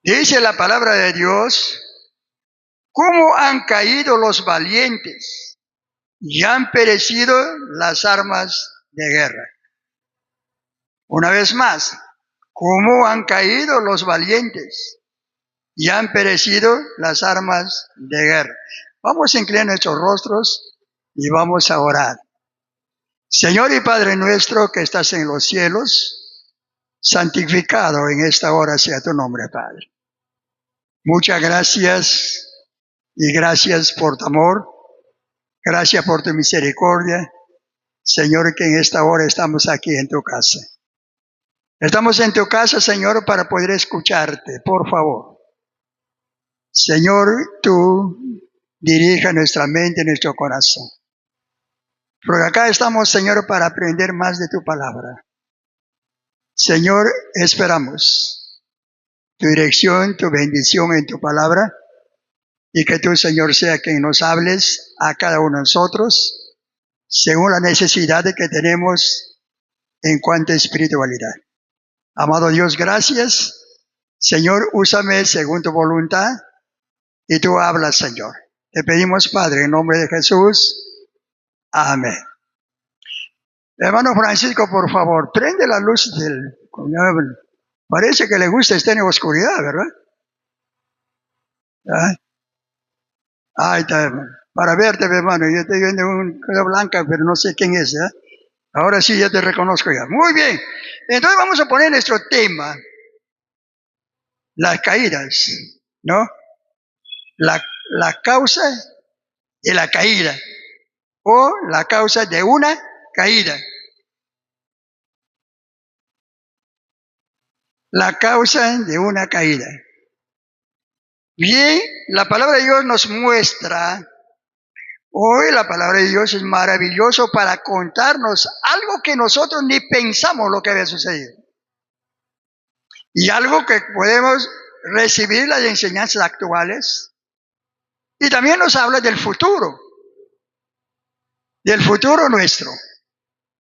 Dice la palabra de Dios, ¿cómo han caído los valientes y han perecido las armas de guerra? Una vez más, ¿cómo han caído los valientes y han perecido las armas de guerra? Vamos a inclinar nuestros rostros y vamos a orar. Señor y Padre nuestro que estás en los cielos, santificado en esta hora sea tu nombre, Padre. Muchas gracias y gracias por tu amor, gracias por tu misericordia, Señor, que en esta hora estamos aquí en tu casa. Estamos en tu casa, Señor, para poder escucharte, por favor. Señor, tú dirija nuestra mente, nuestro corazón. Porque acá estamos, Señor, para aprender más de tu palabra. Señor, esperamos tu dirección, tu bendición en tu palabra, y que tú, Señor, sea quien nos hables a cada uno de nosotros, según la necesidad que tenemos en cuanto a espiritualidad. Amado Dios, gracias. Señor, úsame según tu voluntad, y tú hablas, Señor. Te pedimos, Padre, en nombre de Jesús. Amén. Hermano Francisco, por favor, prende la luz del... Parece que le gusta estar en oscuridad, ¿verdad? ¿Ah? Ahí está, hermano. Para verte, hermano. Yo estoy viendo una cosa blanca, pero no sé quién es, ¿eh? Ahora sí ya te reconozco ya. Muy bien. Entonces vamos a poner nuestro tema. Las caídas, ¿no? La causa de la caída. O la causa de una caída. La causa de una caída. Bien, la palabra de Dios nos muestra, hoy la palabra de Dios es maravilloso para contarnos algo que nosotros ni pensamos lo que había sucedido. Y algo que podemos recibir las enseñanzas actuales. Y también nos habla del futuro nuestro.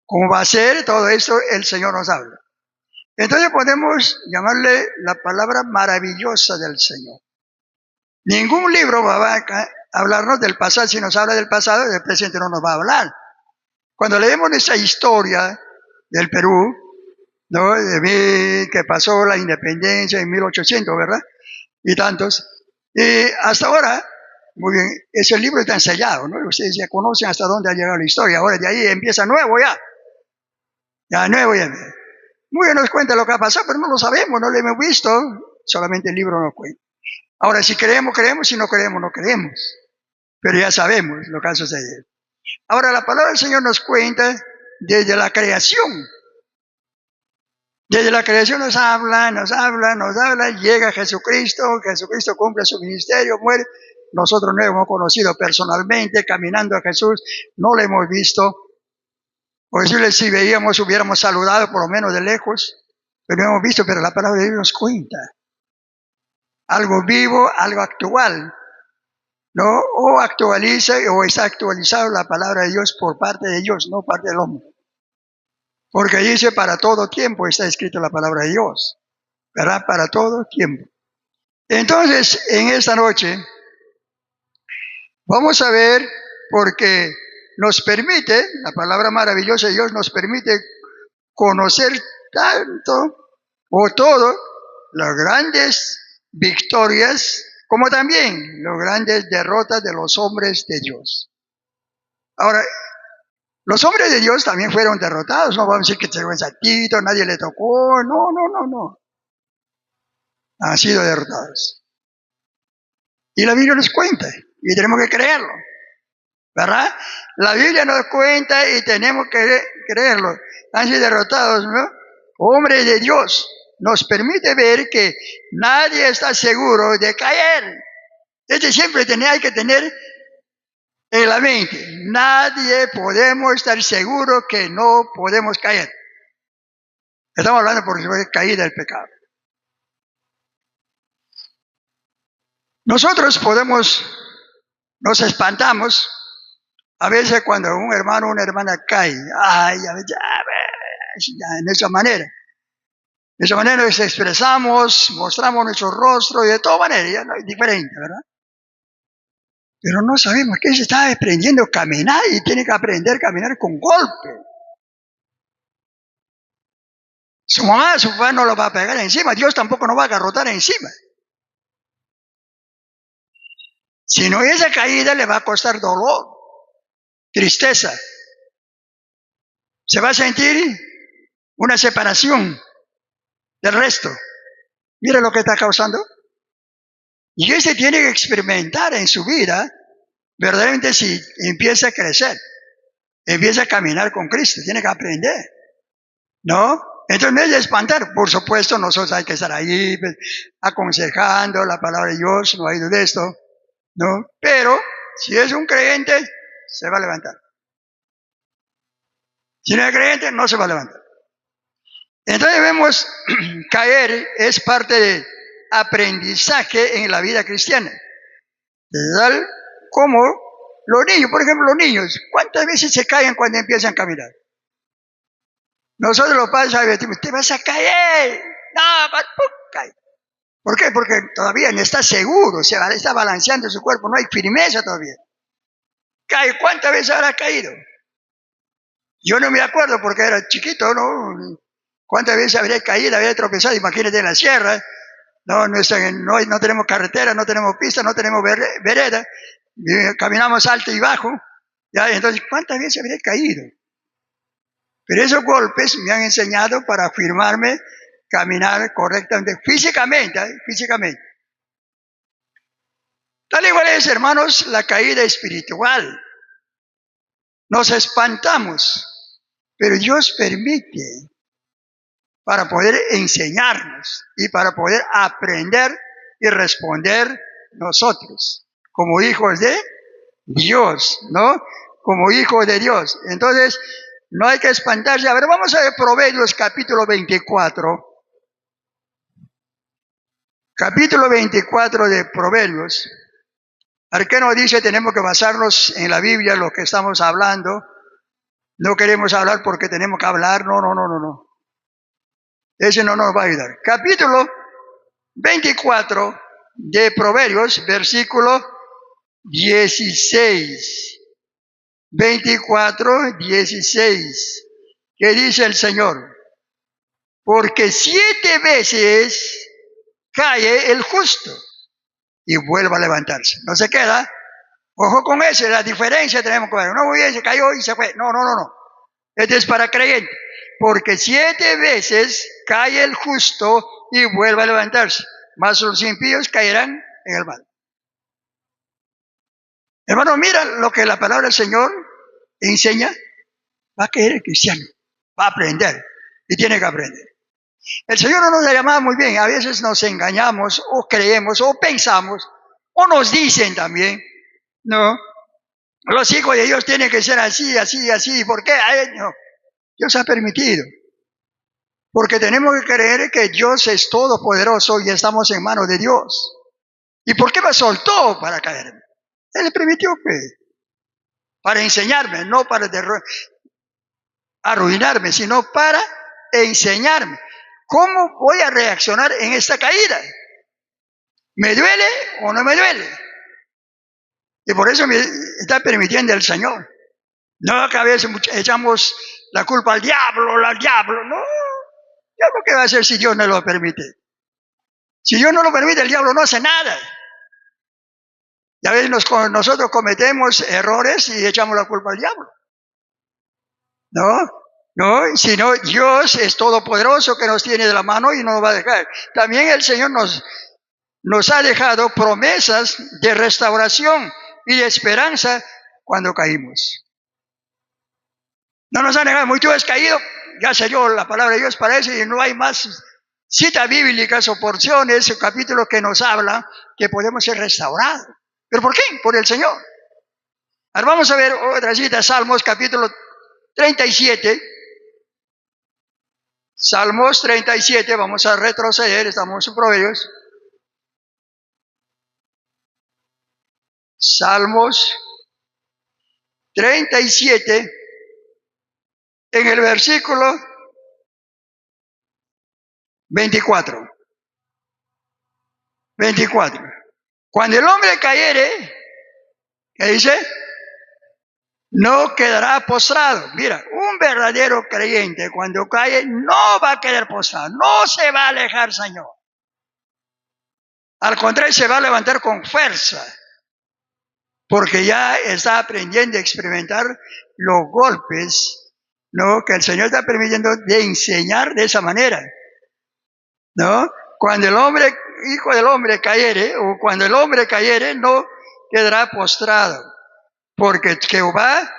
¿Cómo va a ser todo esto? El Señor nos habla. Entonces podemos llamarle la palabra maravillosa del Señor. Ningún libro va a hablarnos del pasado. Si nos habla del pasado, del presente no nos va a hablar. Cuando leemos esa historia del Perú, ¿no? Que pasó la independencia en 1800, ¿verdad? Y tantos. Y hasta ahora, muy bien, ese libro está ensayado, ¿no? Ustedes ya conocen hasta dónde ha llegado la historia. Ahora de ahí empieza nuevo ya. Ya nuevo ya. Muy bien, nos cuenta lo que ha pasado, pero no lo sabemos, no lo hemos visto. Solamente el libro nos cuenta. Ahora, si creemos, creemos, si no creemos, no creemos. Pero ya sabemos lo que ha sucedido. Ahora, la palabra del Señor nos cuenta desde la creación. Desde la creación nos habla, llega Jesucristo cumple su ministerio, muere. Nosotros no hemos conocido personalmente, caminando a Jesús, no lo hemos visto. O decirle, si veíamos, hubiéramos saludado por lo menos de lejos, pero no hemos visto, pero la palabra de Dios nos cuenta. Algo vivo, algo actual, ¿no? O actualiza, o está actualizado la palabra de Dios por parte de Dios, no parte del hombre. Porque dice, para todo tiempo está escrita la palabra de Dios, ¿verdad? Para todo tiempo. Entonces, en esta noche, vamos a ver, porque nos permite, la palabra maravillosa de Dios nos permite conocer tanto o todo las grandes victorias, como también las grandes derrotas de los hombres de Dios. Ahora, los hombres de Dios también fueron derrotados, no vamos a decir que se fue Tito, nadie le tocó, no. Han sido derrotados. Y la Biblia nos cuenta, y tenemos que creerlo, ¿verdad? La Biblia nos cuenta y tenemos que creerlo. Han sido derrotados, ¿no? Hombres de Dios. Nos permite ver que nadie está seguro de caer. Siempre hay que tener en la mente, nadie podemos estar seguros que no podemos caer. Estamos hablando por caída del pecado. Nosotros nos espantamos a veces cuando un hermano o una hermana cae. Ay, ya, de esa manera. De esa manera nos expresamos, mostramos nuestro rostro y de todas maneras, ya no es diferente, ¿verdad? Pero no sabemos que se está aprendiendo a caminar y tiene que aprender a caminar con golpe. Su mamá, su papá no lo va a pegar encima, Dios tampoco nos va a agarrotar encima. Si no, esa caída le va a costar dolor, tristeza. Se va a sentir una separación del resto. Mira lo que está causando. Y ese tiene que experimentar en su vida, verdaderamente si empieza a crecer, empieza a caminar con Cristo, tiene que aprender, ¿no? Entonces no es de espantar, por supuesto nosotros hay que estar ahí pues, aconsejando la palabra de Dios, no hay de esto, ¿no? Pero si es un creyente, se va a levantar. Si no es creyente, no se va a levantar. Entonces vemos caer es parte de aprendizaje en la vida cristiana. Tal como los niños, por ejemplo, los niños, ¿cuántas veces se caen cuando empiezan a caminar? Nosotros los padres decimos, te vas a caer. No, ¡pum! Cae. ¿Por qué? Porque todavía no está seguro, se está balanceando su cuerpo, no hay firmeza todavía. Cae, ¿cuántas veces habrá caído? Yo no me acuerdo porque era chiquito, ¿no? ¿Cuántas veces habría caído, habría tropezado? Imagínate en la sierra, no tenemos carretera, no tenemos pista, no tenemos vereda, caminamos alto y bajo, ¿ya? Entonces, ¿cuántas veces habría caído? Pero esos golpes me han enseñado para afirmarme, caminar correctamente, físicamente, físicamente. Tal igual es, hermanos, la caída espiritual. Nos espantamos, pero Dios permite para poder enseñarnos y para poder aprender y responder nosotros, como hijos de Dios, ¿no? Como hijos de Dios. Entonces, no hay que espantarse. A ver, vamos a ver Proverbios capítulo 24. Capítulo 24 de Proverbios. A ver, ¿qué nos dice? Tenemos que basarnos en la Biblia, lo que estamos hablando. No queremos hablar porque tenemos que hablar. No. Ese no nos va a ayudar. Capítulo 24 de Proverbios, versículo 16. 24, 16. ¿Qué dice el Señor? Porque 7 veces cae el justo y vuelve a levantarse. No se queda. Ojo con eso, la diferencia tenemos que ver. No, muy bien, se cayó y se fue. No. Este es para creyentes. Porque 7 veces cae el justo y vuelve a levantarse. Mas los impíos caerán en el mal. Hermano, mira lo que la palabra del Señor enseña. Va a caer el cristiano. Va a aprender. Y tiene que aprender. El Señor no nos ha llamado muy bien. A veces nos engañamos o creemos o pensamos o nos dicen también, ¿no? Los hijos de Dios tienen que ser así. ¿Por qué? No. Dios ha permitido. Porque tenemos que creer que Dios es todopoderoso y estamos en manos de Dios. ¿Y por qué me soltó para caerme? Él le permitió que, para enseñarme, no para arruinarme, sino para enseñarme. ¿Cómo voy a reaccionar en esta caída? ¿Me duele o no me duele? Y por eso me está permitiendo el Señor. No que a veces echamos la culpa al diablo. No. ¿Diablo qué va a hacer si Dios no lo permite? Si Dios no lo permite, el diablo no hace nada. Y a veces nosotros cometemos errores y echamos la culpa al diablo. No, sino Dios es todopoderoso que nos tiene de la mano y no nos va a dejar. También el Señor nos ha dejado promesas de restauración y de esperanza cuando caímos. No nos han dejado, muy tú has caído, ya selló la palabra de Dios para eso y no hay más citas bíblicas o porciones o capítulos que nos hablan que podemos ser restaurados. ¿Pero por qué? Por el Señor. Ahora vamos a ver otra cita, Salmos capítulo 37. Salmos 37, vamos a retroceder, estamos en Proverbios. Salmos 37, en el versículo 24. 24. Cuando el hombre cayere, ¿qué dice? No quedará postrado. Mira, un verdadero creyente cuando cae no va a quedar postrado, no se va a alejar, Señor. Al contrario, se va a levantar con fuerza, porque ya está aprendiendo a experimentar los golpes, ¿no?, que el Señor está permitiendo de enseñar de esa manera, ¿no? Cuando el hombre, hijo del hombre cayere, o cuando el hombre cayere, no quedará postrado, porque Jehová,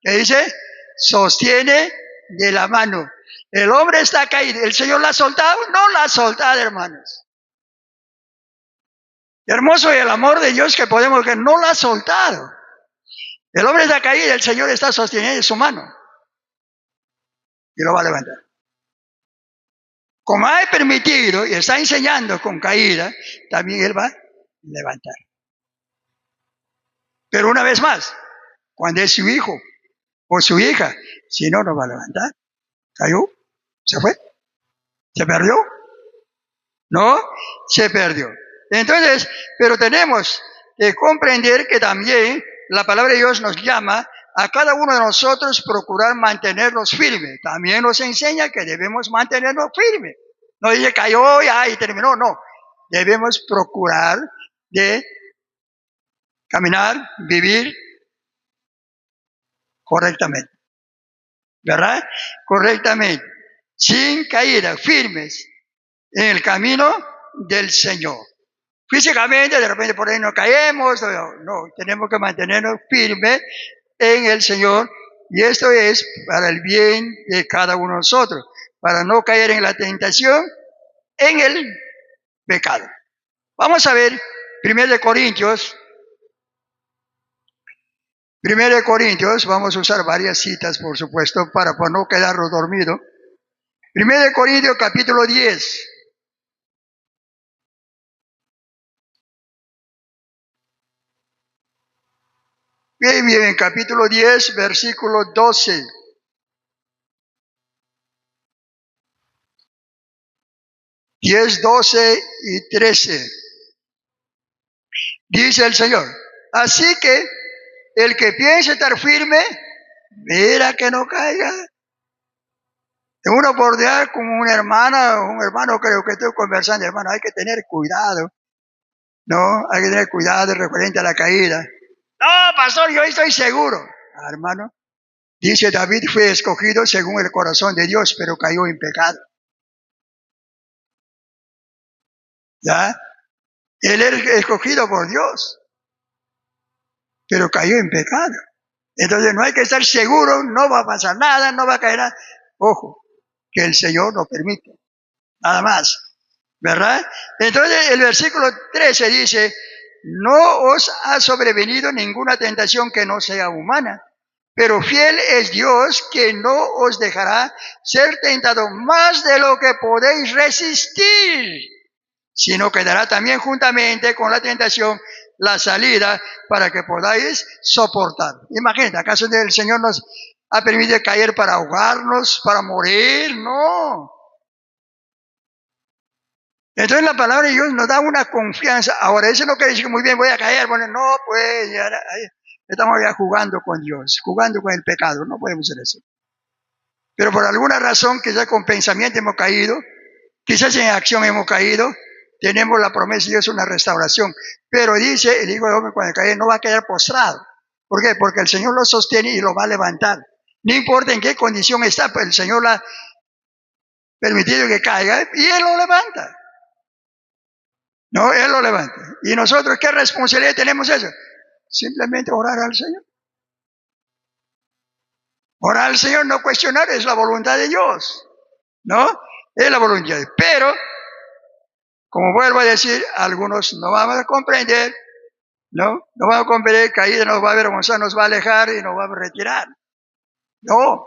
¿qué dice? Sostiene de la mano. El hombre está caído, ¿el Señor la ha soltado? No la ha soltado, hermanos. Hermoso el amor de Dios que podemos ver, no la ha soltado. El hombre está caído, el Señor está sosteniendo su mano y lo va a levantar. Como ha permitido y está enseñando con caída, también Él va a levantar. Pero una vez más, cuando es su hijo o su hija, si no, no va a levantar. ¿Cayó? ¿Se fue? ¿Se perdió? No, se perdió. Entonces, pero tenemos que comprender que también la palabra de Dios nos llama a cada uno de nosotros procurar mantenernos firmes. También nos enseña que debemos mantenernos firmes. No dice cayó ya y terminó, no. Debemos procurar de caminar, vivir correctamente. ¿Verdad? Correctamente. Sin caída, firmes en el camino del Señor. Físicamente, de repente por ahí no caemos, no, tenemos que mantenernos firmes en el Señor, y esto es para el bien de cada uno de nosotros, para no caer en la tentación, en el pecado. Vamos a ver 1 Corintios, vamos a usar varias citas, por supuesto, para no quedarnos dormidos. 1 Corintios capítulo 10. Bien, en capítulo 10, versículo 12. Diez, 12 y 13. Dice el Señor, así que el que piense estar firme, mira que no caiga. En una oportunidad con un hermano creo que estoy conversando, hermano, hay que tener cuidado, ¿no? Hay que tener cuidado referente a la caída. No, pastor, yo estoy seguro. Hermano, dice David fue escogido según el corazón de Dios, pero cayó en pecado. ¿Ya? Él es escogido por Dios, pero cayó en pecado. Entonces no hay que estar seguro, no va a pasar nada, no va a caer nada. Ojo, que el Señor lo permite. Nada más. ¿Verdad? Entonces el versículo 13 dice, no os ha sobrevenido ninguna tentación que no sea humana, pero fiel es Dios que no os dejará ser tentado más de lo que podéis resistir, sino que dará también juntamente con la tentación la salida para que podáis soportar. Imagínate, ¿acaso el Señor nos ha permitido caer para ahogarnos, para morir? No. Entonces la palabra de Dios nos da una confianza. Ahora, eso no quiere decir que muy bien voy a caer. Bueno, no, pues ya, estamos ya jugando con Dios, jugando con el pecado. No podemos hacer eso. Pero por alguna razón, quizás con pensamiento hemos caído, quizás en acción hemos caído, tenemos la promesa de Dios, una restauración. Pero dice el Hijo del Hombre cuando cae no va a quedar postrado. ¿Por qué? Porque el Señor lo sostiene y lo va a levantar. No importa en qué condición está, pues el Señor le ha permitido que caiga y Él lo levanta. No, Él lo levanta. ¿Y nosotros qué responsabilidad tenemos eso? Simplemente orar al Señor. Orar al Señor, no cuestionar, es la voluntad de Dios. ¿No? Es la voluntad de Dios. Pero, como vuelvo a decir, algunos no vamos a comprender, ¿no? No vamos a comprender, caída nos va a avergonzar, nos va a alejar y nos va a retirar. No.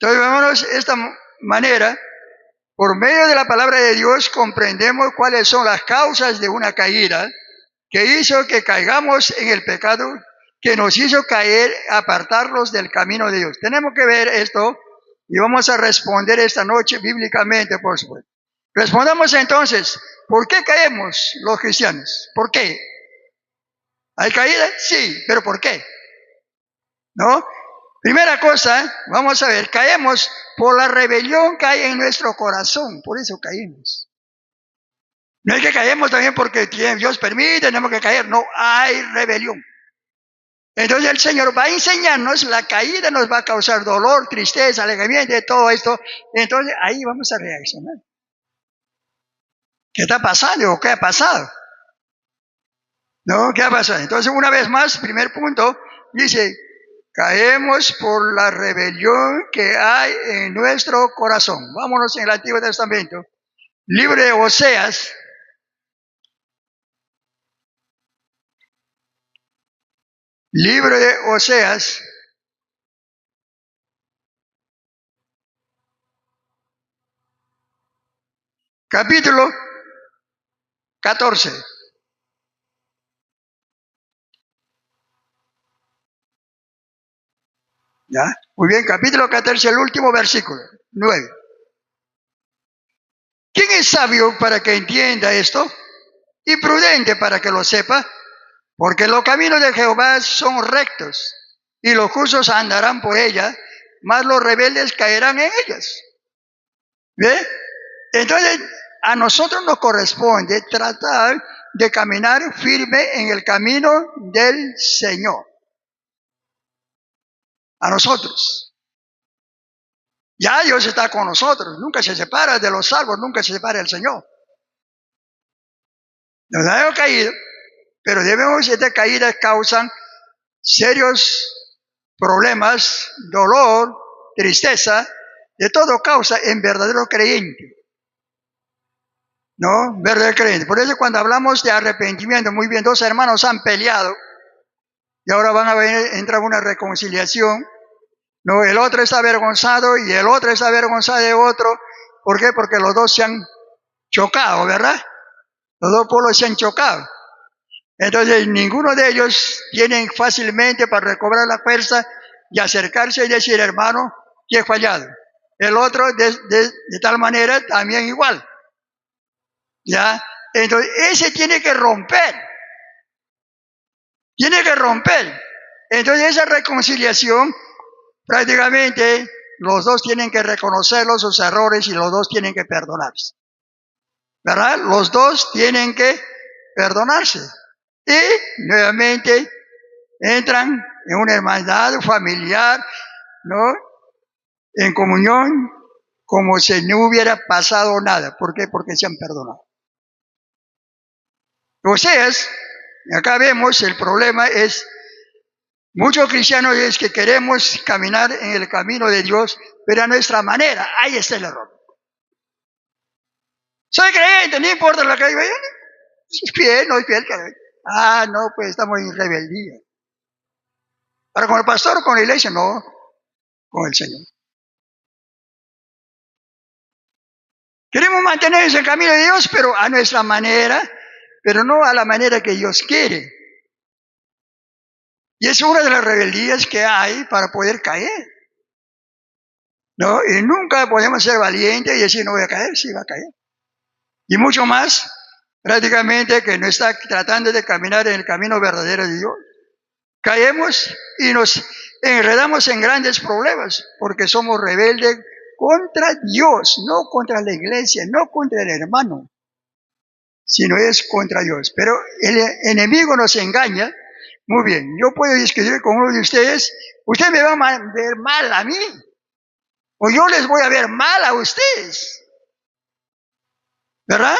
Entonces, vámonos de esta manera. Por medio de la palabra de Dios comprendemos cuáles son las causas de una caída que hizo que caigamos en el pecado, que nos hizo caer, apartarnos del camino de Dios. Tenemos que ver esto Y vamos a responder esta noche bíblicamente, por supuesto. Respondamos entonces, ¿por qué caemos los cristianos? ¿Por qué? ¿Hay caída? Sí, pero ¿por qué? ¿No? Primera cosa, vamos a ver, caemos por la rebelión que hay en nuestro corazón, por eso caímos. No es que caemos también porque Dios permite, tenemos que caer, no, hay rebelión. Entonces el Señor va a enseñarnos, la caída nos va a causar dolor, tristeza, alejamiento, todo esto. Entonces ahí vamos a reaccionar. ¿Qué está pasando o qué ha pasado? ¿No? ¿Qué ha pasado? Entonces una vez más, primer punto, dice, caemos por la rebelión que hay en nuestro corazón. Vámonos en el Antiguo Testamento. Libro de Oseas. Libro de Oseas. Capítulo 14. ¿Ya? Muy bien, capítulo 14, el último versículo, 9. ¿Quién es sabio para que entienda esto? Y prudente para que lo sepa, porque los caminos de Jehová son rectos, y los justos andarán por ella, mas los rebeldes caerán en ellas. ¿Ve? Entonces, a nosotros nos corresponde tratar de caminar firme en el camino del Señor. A nosotros. Ya Dios está con nosotros, nunca se separa de los salvos, nunca se separa del Señor. Nos hemos caído, pero estas caídas causan serios problemas, dolor, tristeza, de todo causa en verdadero creyente. ¿No? Verdadero creyente. Por eso cuando hablamos de arrepentimiento, muy bien, dos hermanos han peleado y ahora van a entrar una reconciliación. No, el otro está avergonzado y el otro está avergonzado de otro. ¿Por qué? Porque los dos se han chocado, ¿verdad? Los dos pueblos se han chocado. Entonces, ninguno de ellos tiene fácilmente para recobrar la fuerza y acercarse y decir, hermano, que he fallado. El otro, de tal manera, también igual. ¿Ya? Entonces, ese tiene que romper. Tiene que romper. Entonces, esa reconciliación, prácticamente, los dos tienen que reconocer sus errores y los dos tienen que perdonarse. ¿Verdad? Los dos tienen que perdonarse. Y nuevamente entran en una hermandad familiar, ¿no? En comunión, como si no hubiera pasado nada. ¿Por qué? Porque se han perdonado. Oseas, acá vemos el problema es, muchos cristianos es que queremos caminar en el camino de Dios, pero a nuestra manera. Ahí está el error. Soy creyente, no importa lo que diga. Es fiel, no es fiel. Ah, no, pues estamos en rebeldía. Ahora, con el pastor o con la iglesia, no, con el Señor. Queremos mantenernos en el camino de Dios, pero a nuestra manera, pero no a la manera que Dios quiere. Y es una de las rebeldías que hay para poder caer. ¿No? Y nunca podemos ser valientes y decir, no voy a caer, sí va a caer. Y mucho más, prácticamente, que no está tratando de caminar en el camino verdadero de Dios. Caemos y nos enredamos en grandes problemas porque somos rebeldes contra Dios, no contra la iglesia, no contra el hermano, sino es contra Dios. Pero el enemigo nos engaña. Muy bien, yo puedo discutir con uno de ustedes, usted me va a ver mal a mí, o yo les voy a ver mal a ustedes, ¿verdad?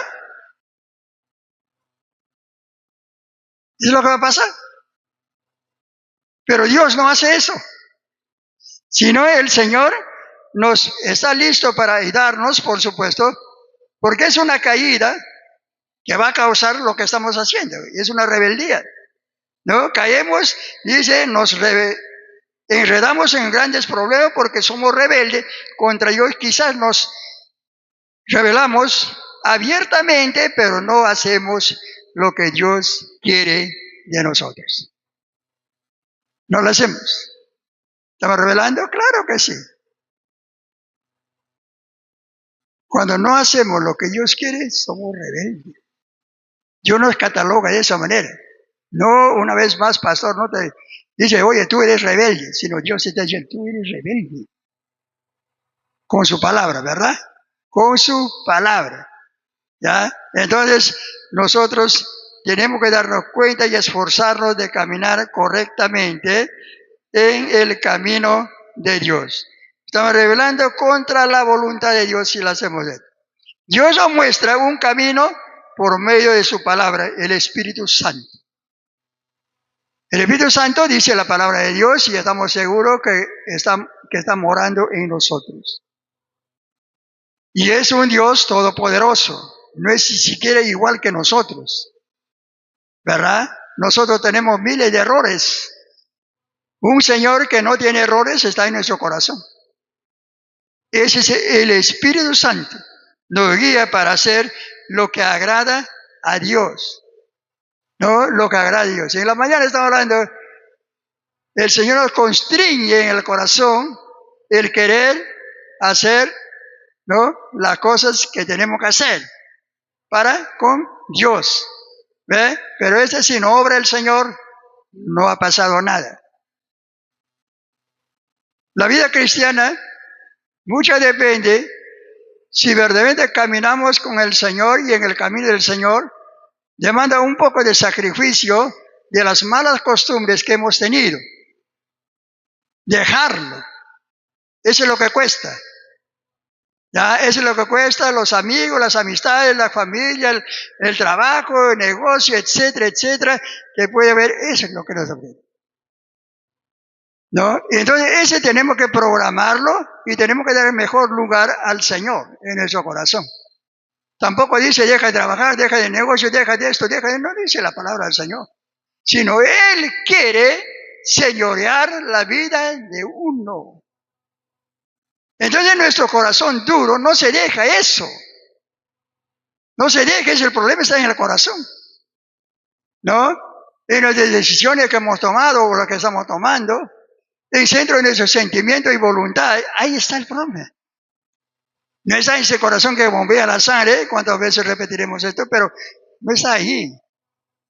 ¿Es lo que va a pasar? Pero Dios no hace eso, sino el Señor nos está listo para ayudarnos, por supuesto, porque es una caída que va a causar lo que estamos haciendo, y es una rebeldía, ¿no? Caemos, dice, nos enredamos en grandes problemas porque somos rebeldes contra Dios, quizás nos rebelamos abiertamente, pero no hacemos lo que Dios quiere de nosotros. No lo hacemos. ¿Estamos rebelando? Claro que sí. Cuando no hacemos lo que Dios quiere, somos rebeldes. Dios nos cataloga de esa manera. No, una vez más, pastor, no te dice, oye, tú eres rebelde, sino Dios te dice, tú eres rebelde. Con su palabra, ¿verdad? Con su palabra. ¿Ya? Entonces, nosotros tenemos que darnos cuenta y esforzarnos de caminar correctamente en el camino de Dios. Estamos rebelando contra la voluntad de Dios si lo hacemos esto. Dios nos muestra un camino por medio de su palabra, el Espíritu Santo. El Espíritu Santo dice la palabra de Dios y estamos seguros que está morando en nosotros. Y es un Dios todopoderoso. No es siquiera igual que nosotros. ¿Verdad? Nosotros tenemos miles de errores. Un Señor que no tiene errores está en nuestro corazón. Ese es el Espíritu Santo. Nos guía para hacer lo que agrada a Dios. No lo que agrada a Dios. En la mañana estamos hablando, el Señor nos constriñe en el corazón el querer hacer, ¿no?, las cosas que tenemos que hacer para con Dios. ¿Ve? Pero si no obra el Señor, no ha pasado nada. La vida cristiana, mucho depende si verdaderamente caminamos con el Señor y en el camino del Señor, demanda un poco de sacrificio de las malas costumbres que hemos tenido. Dejarlo. Eso es lo que cuesta. ¿Ya? Eso es lo que cuesta, los amigos, las amistades, la familia, el trabajo, el negocio, etcétera, etcétera, que puede haber. Eso es lo que nos ofrece. ¿No? Entonces, ese tenemos que programarlo y tenemos que dar el mejor lugar al Señor en nuestro corazón. Tampoco dice, deja de trabajar, deja de negocio, deja de esto, deja de... No dice la palabra del Señor. Sino Él quiere señorear la vida de uno. Entonces nuestro corazón duro no se deja eso. No se deja eso, el problema está en el corazón. ¿No? En las decisiones que hemos tomado o las que estamos tomando, en el centro de nuestros sentimientos y voluntad, ahí está el problema. No está en ese corazón que bombea la sangre, cuántas veces repetiremos esto, pero no está ahí,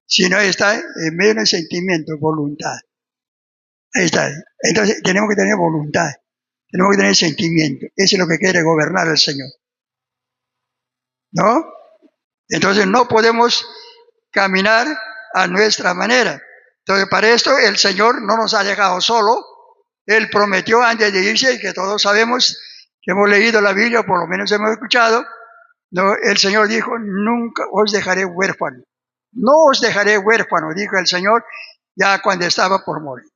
sino está en medio del sentimiento, voluntad. Ahí está. Entonces tenemos que tener voluntad, tenemos que tener sentimiento. Eso es lo que quiere gobernar el Señor. ¿No? Entonces no podemos caminar a nuestra manera. Entonces para esto el Señor no nos ha dejado solo. Él prometió antes de irse, y que todos sabemos que hemos leído la Biblia, por lo menos hemos escuchado, ¿no? El Señor dijo, nunca os dejaré huérfano. No os dejaré huérfano, dijo el Señor ya cuando estaba por morir.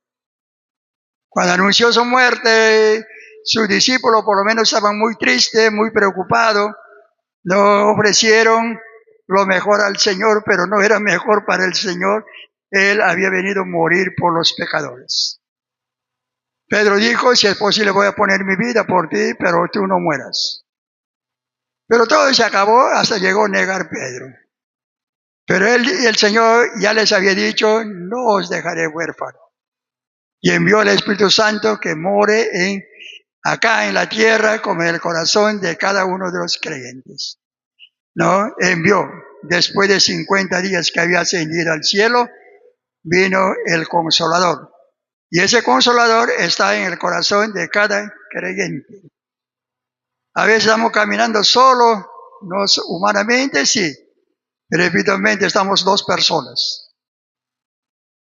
Cuando anunció su muerte, sus discípulos por lo menos estaban muy tristes, muy preocupados. No ofrecieron lo mejor al Señor, pero no era mejor para el Señor. Él había venido a morir por los pecadores. Pedro dijo, si es posible voy a poner mi vida por ti, pero tú no mueras. Pero todo se acabó, hasta llegó a negar Pedro. Pero el Señor ya les había dicho, no os dejaré huérfano. Y envió al Espíritu Santo que more acá en la tierra como en el corazón de cada uno de los creyentes. ¿No? Envió, después de 50 días que había ascendido al cielo, vino el Consolador. Y ese Consolador está en el corazón de cada creyente. A veces estamos caminando solo, no humanamente sí, pero espiritualmente estamos dos personas.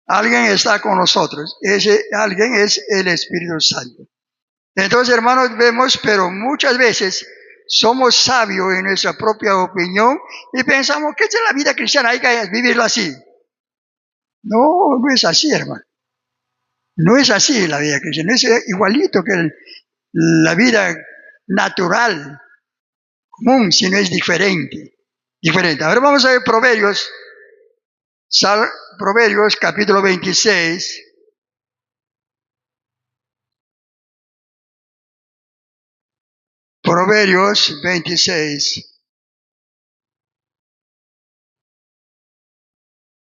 Alguien está con nosotros, ese alguien es el Espíritu Santo. Entonces, hermanos, vemos, pero muchas veces somos sabios en nuestra propia opinión y pensamos que esta es la vida cristiana, hay que vivirla así. No, no es así, hermano. No es así la vida cristiana, es igualito que la vida natural, común, sino es diferente. Ahora vamos a ver Proverbios capítulo 26. Proverbios 26.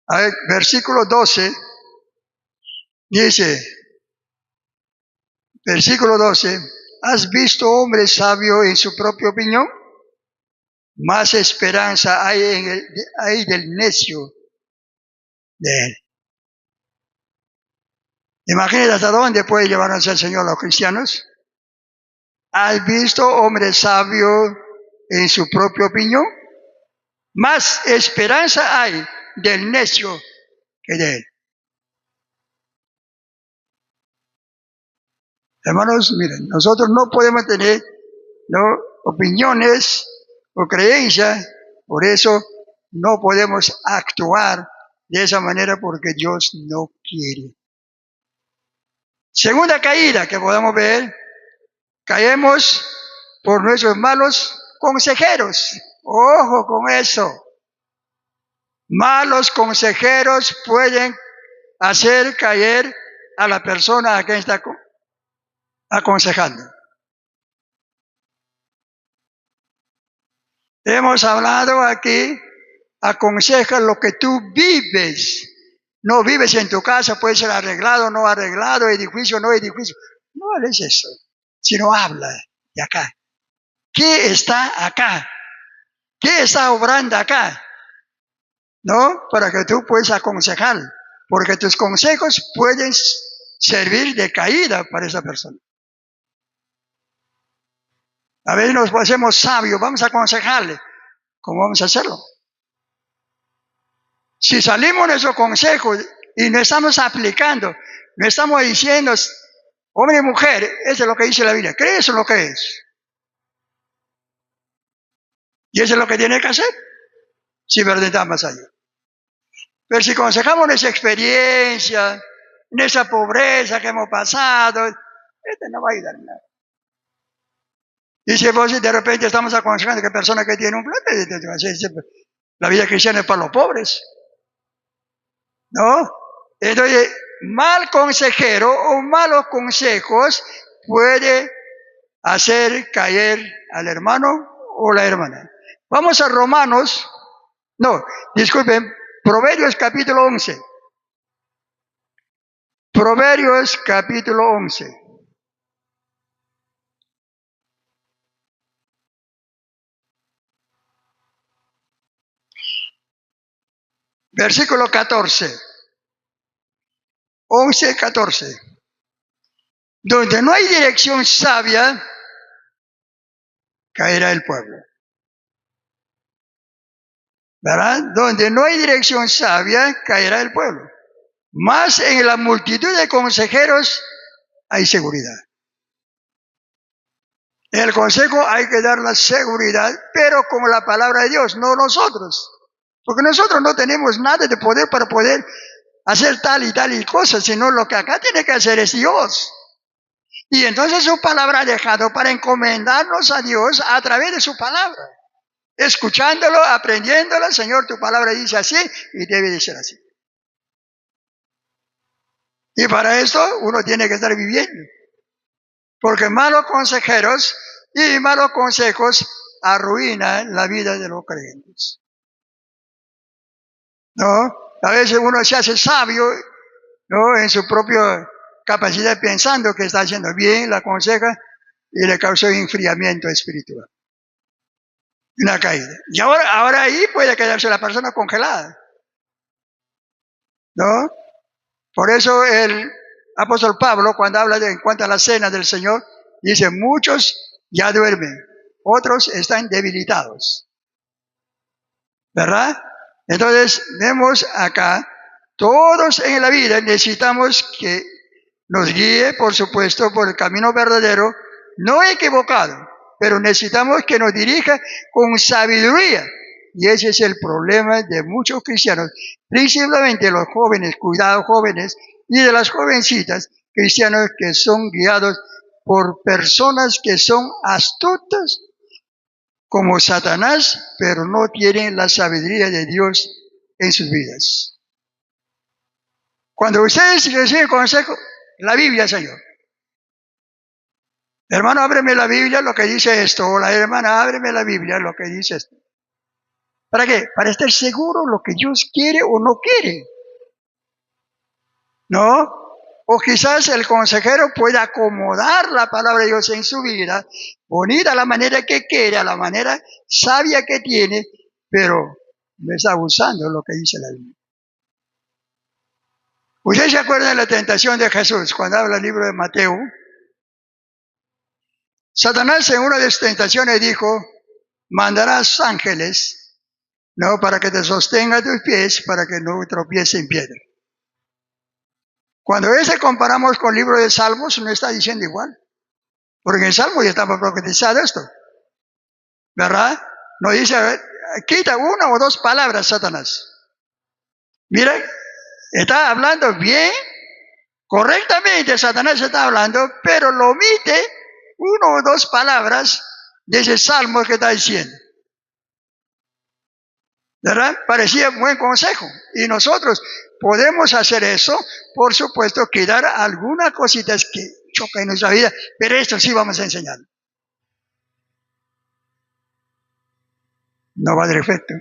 A ver, versículo 12. Dice, versículo 12, ¿has visto hombre sabio en su propia opinión? más esperanza hay del necio de él. Imagínate hasta dónde puede llevarnos el Señor los cristianos. ¿Has visto hombre sabio en su propia opinión? Más esperanza hay del necio que de él. Hermanos, miren, nosotros no podemos tener opiniones o creencias, por eso no podemos actuar de esa manera porque Dios no quiere. Segunda caída que podemos ver, caemos por nuestros malos consejeros. Ojo con eso. Malos consejeros pueden hacer caer a la persona a quien está aconsejando. Hemos hablado aquí, aconseja lo que tú vives. No vives en tu casa, puede ser arreglado, no arreglado, edificio, no edificio. No hables eso, sino habla de acá. ¿Qué está acá? ¿Qué está obrando acá? ¿No? Para que tú puedas aconsejar, porque tus consejos pueden servir de caída para esa persona. A veces nos hacemos sabios, vamos a aconsejarle. ¿Cómo vamos a hacerlo? Si salimos de esos consejos y no estamos aplicando, no estamos diciendo, hombre y mujer, eso es lo que dice la Biblia, ¿crees en lo que es? Y eso es lo que tiene que hacer, si verdad allá. Pero si aconsejamos esa experiencia, en esa pobreza que hemos pasado, no va a ayudar en nada. Y si vos de repente estamos aconsejando que persona que tiene un plata, la vida cristiana es para los pobres. ¿No? Entonces, mal consejero o malos consejos puede hacer caer al hermano o la hermana. Vamos a Proverbios capítulo 11. Proverbios capítulo 11. Versículo 14. 11, 14. Donde no hay dirección sabia, caerá el pueblo. ¿Verdad? Donde no hay dirección sabia, caerá el pueblo. Más en la multitud de consejeros hay seguridad. En el consejo hay que dar la seguridad, pero con la palabra de Dios, no nosotros. Porque nosotros no tenemos nada de poder para poder hacer tal y cosas, sino lo que acá tiene que hacer es Dios. Y entonces su palabra ha dejado para encomendarnos a Dios a través de su palabra. Escuchándolo, aprendiéndolo, Señor, tu palabra dice así y debe de ser así. Y para esto uno tiene que estar viviendo. Porque malos consejeros y malos consejos arruinan la vida de los creyentes. ¿No? A veces uno se hace sabio, ¿no? En su propia capacidad pensando que está haciendo bien, la aconseja y le causó enfriamiento espiritual. Una caída. Y ahora ahí puede quedarse la persona congelada. ¿No? Por eso el apóstol Pablo, cuando habla en cuanto a la cena del Señor, dice, muchos ya duermen, otros están debilitados. ¿Verdad? Entonces, vemos acá, todos en la vida necesitamos que nos guíe, por supuesto, por el camino verdadero, no equivocado, pero necesitamos que nos dirija con sabiduría. Y ese es el problema de muchos cristianos, principalmente los jóvenes, cuidado jóvenes, y de las jovencitas cristianos que son guiados por personas que son astutas como Satanás, pero no tienen la sabiduría de Dios en sus vidas. Cuando ustedes reciben consejo, la Biblia, Señor. Hermano, ábreme la Biblia, lo que dice esto. O la hermana, ábreme la Biblia, lo que dice esto. ¿Para qué? Para estar seguro lo que Dios quiere o no quiere. ¿No? O quizás el consejero puede acomodar la palabra de Dios en su vida, bonita a la manera que quiere, a la manera sabia que tiene, pero no está usando lo que dice la Biblia. ¿Ustedes se acuerdan de la tentación de Jesús cuando habla el libro de Mateo? Satanás en una de sus tentaciones dijo, mandarás ángeles, no, para que te sostenga tus pies, para que no tropiece en piedra. Cuando ese comparamos con el libro de Salmos, no está diciendo igual. Porque en el Salmo ya estaba profetizado esto. ¿Verdad? No dice, quita una o dos palabras, Satanás. Mira, está hablando bien, correctamente Satanás está hablando, pero lo omite una o dos palabras de ese Salmo que está diciendo. ¿Verdad? Parecía un buen consejo. Y nosotros podemos hacer eso, por supuesto, quitar algunas cositas que chocan en nuestra vida, pero esto sí vamos a enseñar. No va a dar efecto.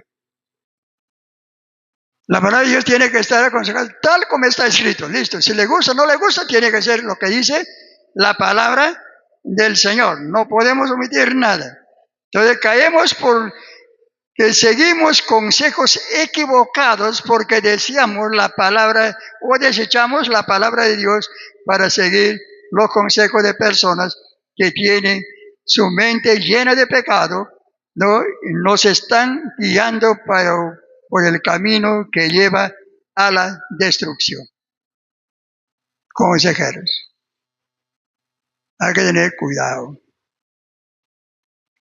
La palabra de Dios tiene que estar aconsejada tal como está escrito. Listo. Si le gusta o no le gusta, tiene que ser lo que dice la palabra del Señor. No podemos omitir nada. Entonces caemos por que seguimos consejos equivocados porque deseamos la palabra o desechamos la palabra de Dios para seguir los consejos de personas que tienen su mente llena de pecado, ¿no? Nos están guiando por el camino que lleva a la destrucción. Consejeros, hay que tener cuidado.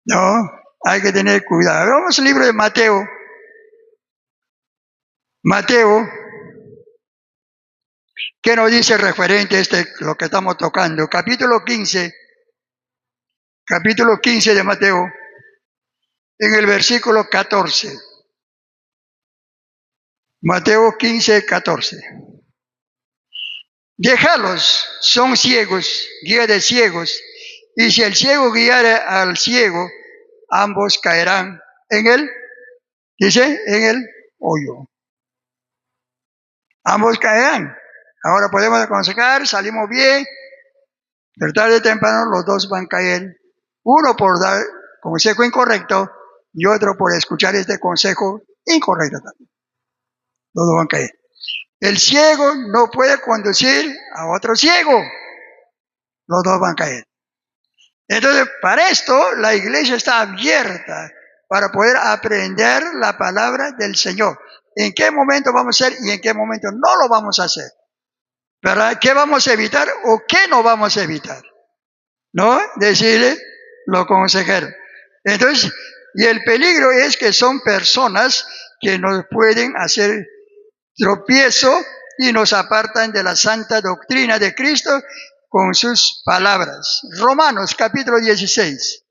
No, hay que tener cuidado. Vamos al libro de Mateo. Mateo, ¿qué nos dice referente a lo que estamos tocando? Capítulo 15 de Mateo, en el versículo 14. Mateo 15, 14. Déjalos, son ciegos, guía de ciegos, y si el ciego guiare al ciego, ambos caerán en él, dice, en el hoyo. Ambos caerán. Ahora podemos aconsejar, salimos bien, pero tarde o temprano los dos van a caer. Uno por dar consejo incorrecto y otro por escuchar este consejo incorrecto también. Los dos van a caer. El ciego no puede conducir a otro ciego. Los dos van a caer. Entonces, para esto, la iglesia está abierta para poder aprender la palabra del Señor. ¿En qué momento vamos a hacer y en qué momento no lo vamos a hacer? ¿Verdad? ¿Qué vamos a evitar o qué no vamos a evitar? ¿No? Decirle los consejeros. Entonces, y el peligro es que son personas que nos pueden hacer tropiezo y nos apartan de la santa doctrina de Cristo con sus palabras. Romanos capítulo 16.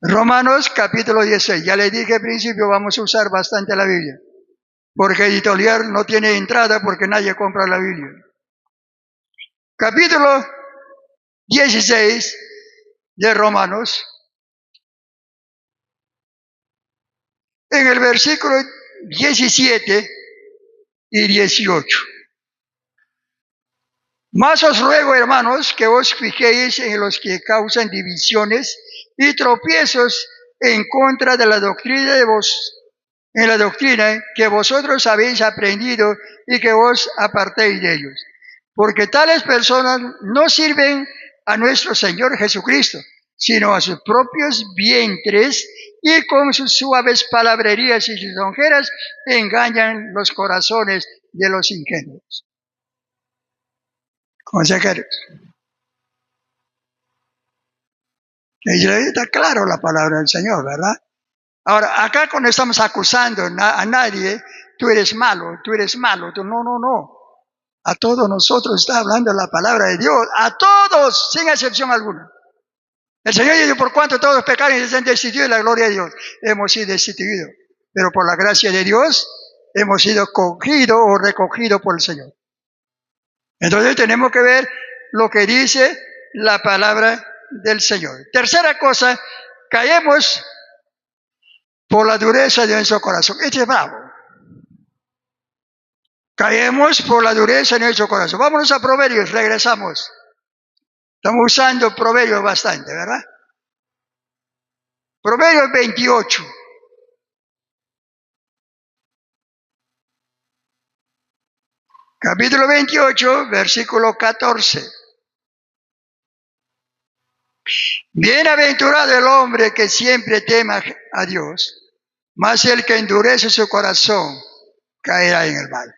Romanos capítulo 16. Ya le dije al principio, vamos a usar bastante la Biblia. Porque editorial no tiene entrada porque nadie compra la Biblia. Capítulo 16 de Romanos. En el versículo 17 y 18. Mas os ruego, hermanos, que os fijéis en los que causan divisiones y tropiezos en contra de la doctrina en la doctrina que vosotros habéis aprendido y que os apartéis de ellos. Porque tales personas no sirven a nuestro Señor Jesucristo, sino a sus propios vientres, y con sus suaves palabrerías y lisonjeras engañan los corazones de los ingenuos. Consejeros. Está claro la palabra del Señor, ¿verdad? Ahora, acá cuando estamos acusando a nadie, tú eres malo, no. A todos nosotros está hablando la palabra de Dios, a todos, sin excepción alguna. El Señor dice, por cuanto todos pecaron y están destituidos de la gloria de Dios, hemos sido destituidos. Pero por la gracia de Dios, hemos sido cogidos o recogidos por el Señor. Entonces tenemos que ver lo que dice la palabra del Señor. Tercera cosa, caemos por la dureza de nuestro corazón. Este es bravo. Caemos por la dureza de nuestro corazón. Vámonos a Proverbios, regresamos. Estamos usando Proverbios bastante, ¿verdad? Proverbios 28. Capítulo 28, versículo 14. Bienaventurado el hombre que siempre tema a Dios, mas el que endurece su corazón caerá en el mal.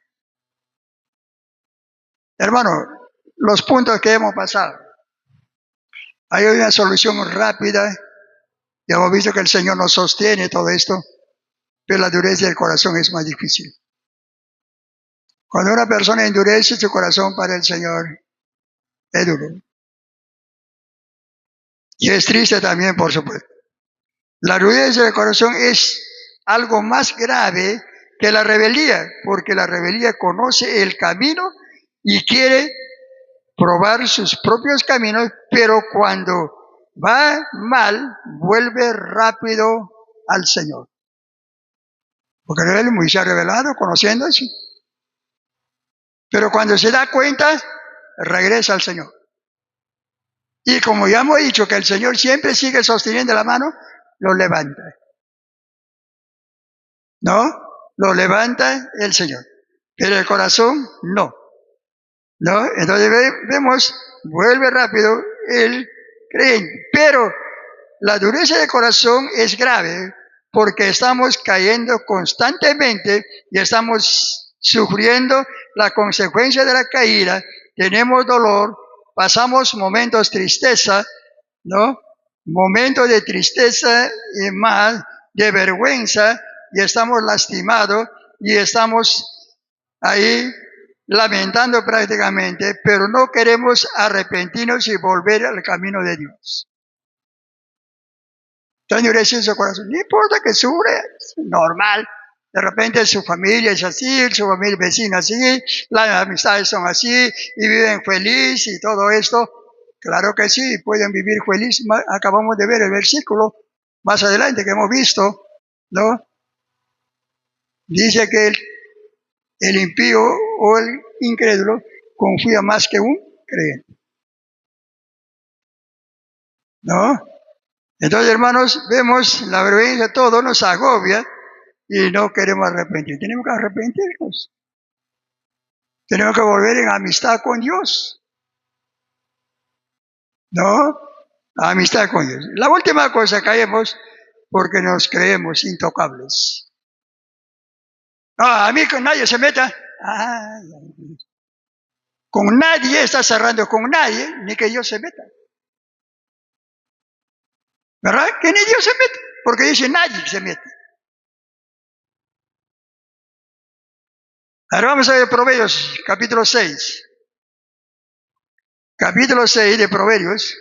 Hermano, los puntos que hemos pasado. Hay una solución rápida. Ya hemos visto que el Señor nos sostiene todo esto, pero la dureza del corazón es más difícil. Cuando una persona endurece su corazón para el Señor, es duro. Y es triste también, por supuesto. La dureza del corazón es algo más grave que la rebeldía, porque la rebeldía conoce el camino y quiere probar sus propios caminos, pero cuando va mal, vuelve rápido al Señor. Porque él muy se ha revelado conociendo eso. Pero cuando se da cuenta, regresa al Señor. Y como ya hemos dicho que el Señor siempre sigue sosteniendo la mano, lo levanta. ¿No? Lo levanta el Señor. Pero el corazón, no. ¿No? Entonces vemos, vuelve rápido el creyente. Pero la dureza del corazón es grave porque estamos cayendo constantemente y estamos sufriendo la consecuencia de la caída, tenemos dolor, pasamos momentos de tristeza, ¿no? Momentos de tristeza y más de vergüenza y estamos lastimados y estamos ahí lamentando prácticamente, pero no queremos arrepentirnos y volver al camino de Dios. Está endurecido su corazón. No importa que sufre, es normal. De repente su familia es así, su familia vecina así, las amistades son así y viven feliz y todo esto. Claro que sí, pueden vivir feliz. Acabamos de ver el versículo más adelante que hemos visto, ¿no? Dice que el impío o el incrédulo confía más que un creyente, ¿no? Entonces, hermanos, vemos la vergüenza, todo nos agobia y no queremos arrepentir. Tenemos que arrepentirnos. Tenemos que volver en amistad con Dios. ¿No? Amistad con Dios. La última cosa caemos porque nos creemos intocables. A mí con nadie se meta. Con nadie está cerrando, con nadie, ni que Dios se meta. ¿Verdad? Que ni Dios se meta, porque dice nadie se mete. Ahora vamos a ver Proverbios, capítulo 6. Capítulo 6 de Proverbios.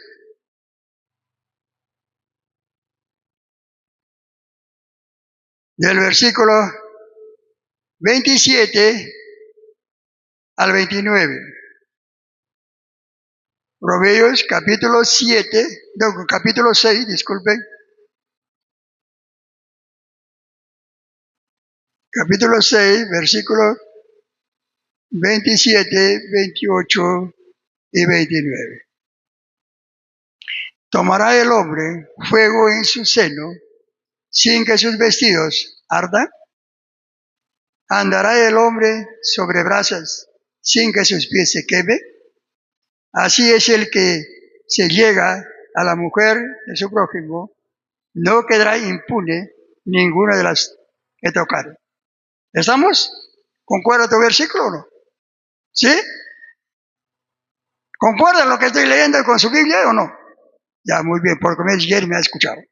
Del versículo 27 al 29. Proverbios, capítulo 7, no, capítulo 6, disculpen. Capítulo 6, versículo 27, 28 y 29. Tomará el hombre fuego en su seno sin que sus vestidos ardan. Andará el hombre sobre brasas sin que sus pies se quemen. Así es el que se llega a la mujer de su prójimo, no quedará impune ninguna de las que tocare. ¿Estamos? ¿Concuerda tu versículo o no? ¿Sí? ¿Concuerda lo que estoy leyendo con su Biblia o no? Ya, muy bien, porque me ha escuchado.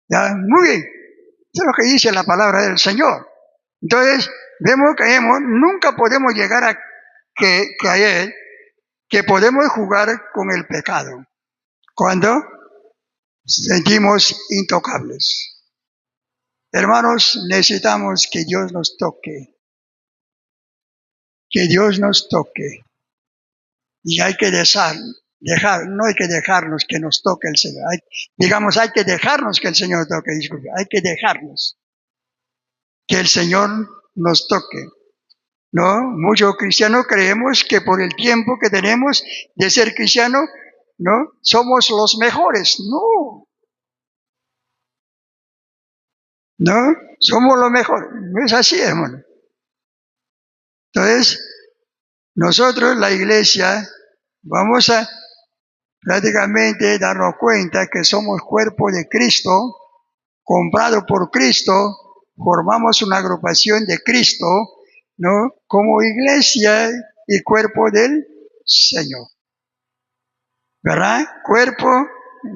Ya, muy bien. Eso es lo que dice la palabra del Señor. Entonces, vemos que nunca podemos llegar a caer, que podemos jugar con el pecado cuando sentimos intocables. Hermanos, necesitamos que Dios nos toque. Que Dios nos toque. Y hay que no hay que dejarnos que nos toque el Señor. Hay que dejarnos que el Señor toque, disculpe. Hay que dejarnos que el Señor nos toque. ¿no? Muchos cristianos creemos que por el tiempo que tenemos de ser cristianos, ¿no? Somos los mejores. No, no, somos los mejores. No es así, hermano. Entonces, nosotros, la iglesia, vamos a prácticamente darnos cuenta que somos cuerpo de Cristo, comprado por Cristo, formamos una agrupación de Cristo, ¿no? Como iglesia y cuerpo del Señor, ¿verdad? Cuerpo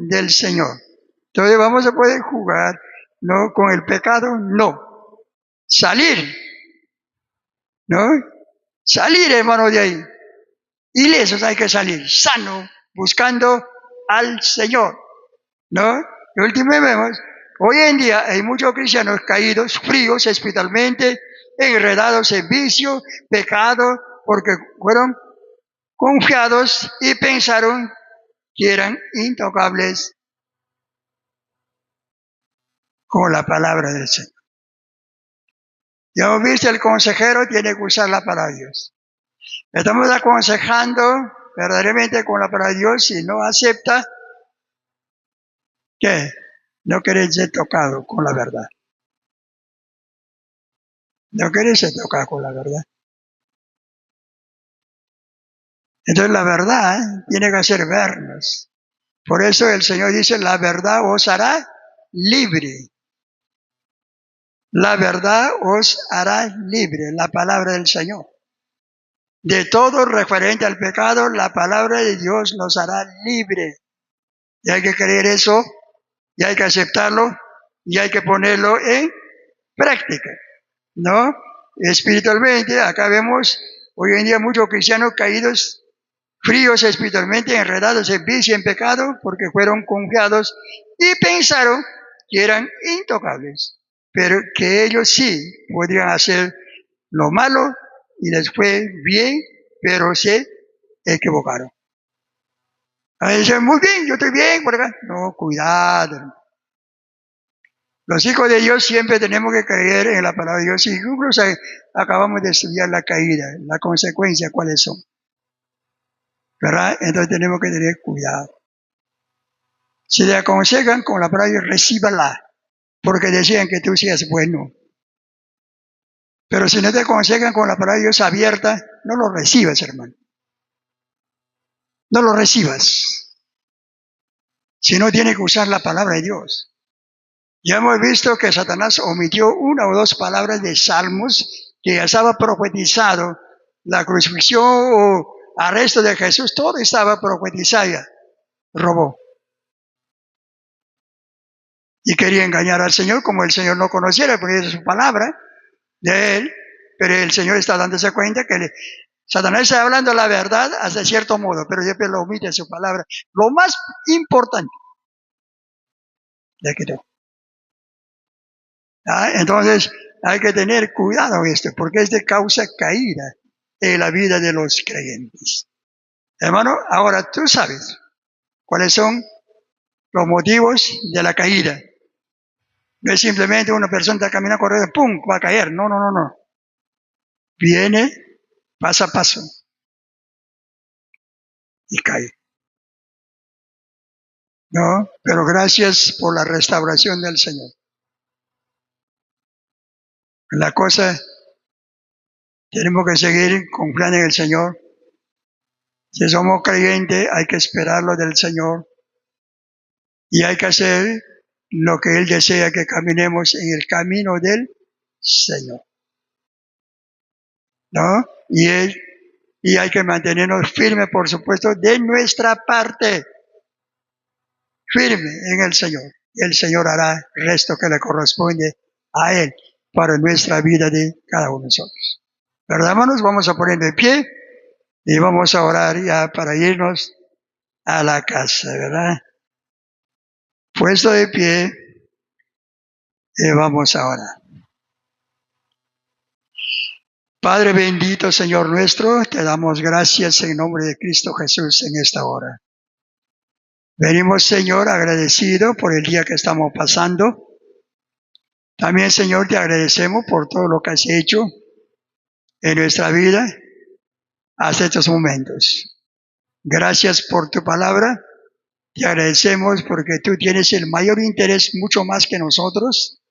del Señor. Entonces vamos a poder jugar, ¿no? Con el pecado, no. Salir, ¿no? Salir, hermano, de ahí. Ilesos hay que salir, sano, buscando al Señor, ¿no? Y último vemos, hoy en día hay muchos cristianos caídos, fríos espiritualmente, enredados en vicio, pecado, porque fueron confiados y pensaron que eran intocables con la palabra del Señor. Ya hemos visto, el consejero tiene que usar la palabra de Dios. Estamos aconsejando verdaderamente con la palabra de Dios. Si no acepta, ¿qué? No querés ser tocado con la verdad. No querés ser tocado con la verdad. Entonces la verdad tiene que hacer vernos. Por eso el Señor dice, la verdad os hará libre. La verdad os hará libre, la palabra del Señor. De todo referente al pecado, la palabra de Dios nos hará libre. Y hay que creer eso, y hay que aceptarlo, y hay que ponerlo en práctica, ¿no? Espiritualmente, acá vemos hoy en día muchos cristianos caídos, fríos espiritualmente, enredados en vicio y en pecado, porque fueron confiados y pensaron que eran intocables, pero que ellos sí podrían hacer lo malo y les fue bien, pero se equivocaron. Ahí dicen, muy bien, yo estoy bien por acá. No, cuidado. Los hijos de Dios siempre tenemos que creer en la palabra de Dios. Y incluso acabamos de estudiar la caída, las consecuencias, cuáles son. ¿Verdad? Entonces tenemos que tener cuidado. Si le aconsejan con la palabra de Dios, recíbala, porque decían que tú seas bueno. Pero si no te aconsejan con la palabra de Dios abierta, no lo recibas, hermano. No lo recibas. Si no, tiene que usar la palabra de Dios. Ya hemos visto que Satanás omitió una o dos palabras de Salmos que ya estaba profetizado. La crucifixión o arresto de Jesús, todo estaba profetizado. Robó. Y quería engañar al Señor, como el Señor no conociera, porque es su palabra de él. Pero el Señor está dándose cuenta que Satanás está hablando la verdad hasta cierto modo, pero siempre lo omite su palabra. Lo más importante, le quitó. Entonces, hay que tener cuidado en esto, porque es de causa caída en la vida de los creyentes. Hermano, ahora tú sabes cuáles son los motivos de la caída. No es simplemente una persona está caminando corriendo, ¡pum!, va a caer. No, no, no, no. Viene paso a paso y cae. ¿No? Pero gracias por la restauración del Señor. La cosa, tenemos que seguir confiando en el Señor. Si somos creyentes, hay que esperarlo del Señor. Y hay que hacer lo que Él desea, que caminemos en el camino del Señor. ¿No? Y hay que mantenernos firmes, por supuesto, de nuestra parte. Firme en el Señor. El Señor hará el resto que le corresponde a Él para nuestra vida de cada uno de nosotros. ¿Verdad, hermanos? Vamos a poner de pie y vamos a orar ya para irnos a la casa, ¿verdad? Puesto de pie y vamos a orar. Padre bendito, Señor nuestro, te damos gracias en nombre de Cristo Jesús en esta hora. Venimos, Señor, agradecido por el día que estamos pasando. También, Señor, te agradecemos por todo lo que has hecho en nuestra vida hasta estos momentos. Gracias por tu palabra. Te agradecemos porque tú tienes el mayor interés, mucho más que nosotros,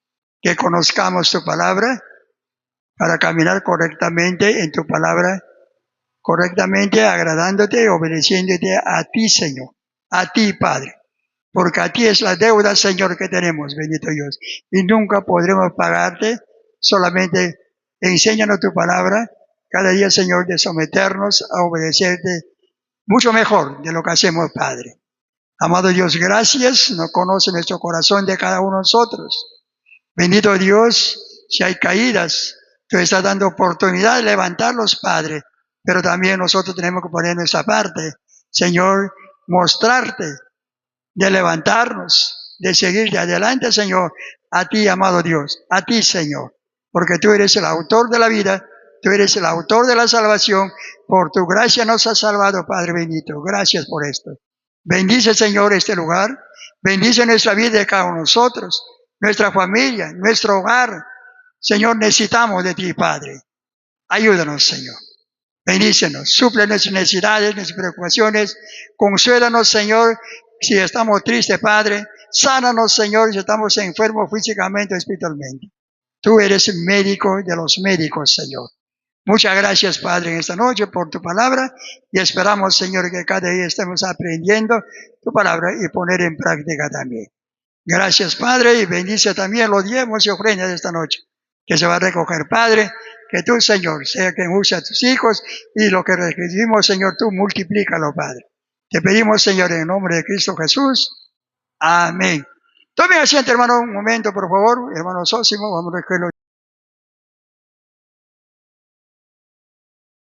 que conozcamos tu palabra para caminar correctamente en tu palabra, correctamente agradándote y obedeciéndote a ti, Señor, a ti, Padre. Porque a ti es la deuda, Señor, que tenemos, bendito Dios. Y nunca podremos pagarte, solamente enséñanos tu palabra cada día, Señor, de someternos a obedecerte mucho mejor de lo que hacemos, Padre. Amado Dios, gracias, no conoce nuestro corazón de cada uno de nosotros. Bendito Dios, si hay caídas, tú estás dando oportunidad de levantarlos, Padre, pero también nosotros tenemos que poner nuestra parte, Señor, mostrarte, de levantarnos, de seguir de adelante, Señor, a ti, amado Dios, a ti, Señor, porque tú eres el autor de la vida, tú eres el autor de la salvación, por tu gracia nos has salvado, Padre bendito, gracias por esto. Bendice, Señor, este lugar, bendice nuestra vida de cada uno de nosotros, nuestra familia, nuestro hogar. Señor, necesitamos de ti, Padre. Ayúdanos, Señor. Bendícenos, suple nuestras necesidades, nuestras preocupaciones. Consuélanos, Señor, si estamos tristes, Padre. Sánanos, Señor, si estamos enfermos físicamente o espiritualmente. Tú eres el médico de los médicos, Señor. Muchas gracias, Padre, en esta noche por tu palabra y esperamos, Señor, que cada día estemos aprendiendo tu palabra y poner en práctica también. Gracias, Padre, y bendice también los diezmos y ofrendas de esta noche que se va a recoger, Padre. Que tú, Señor, sea quien use a tus hijos y lo que recibimos, Señor, tú multiplícalo, Padre. Te pedimos, Señor, en el nombre de Cristo Jesús. Amén. Tomen asiento, hermano, un momento, por favor. Hermano Sósimo, vamos a recogerlo.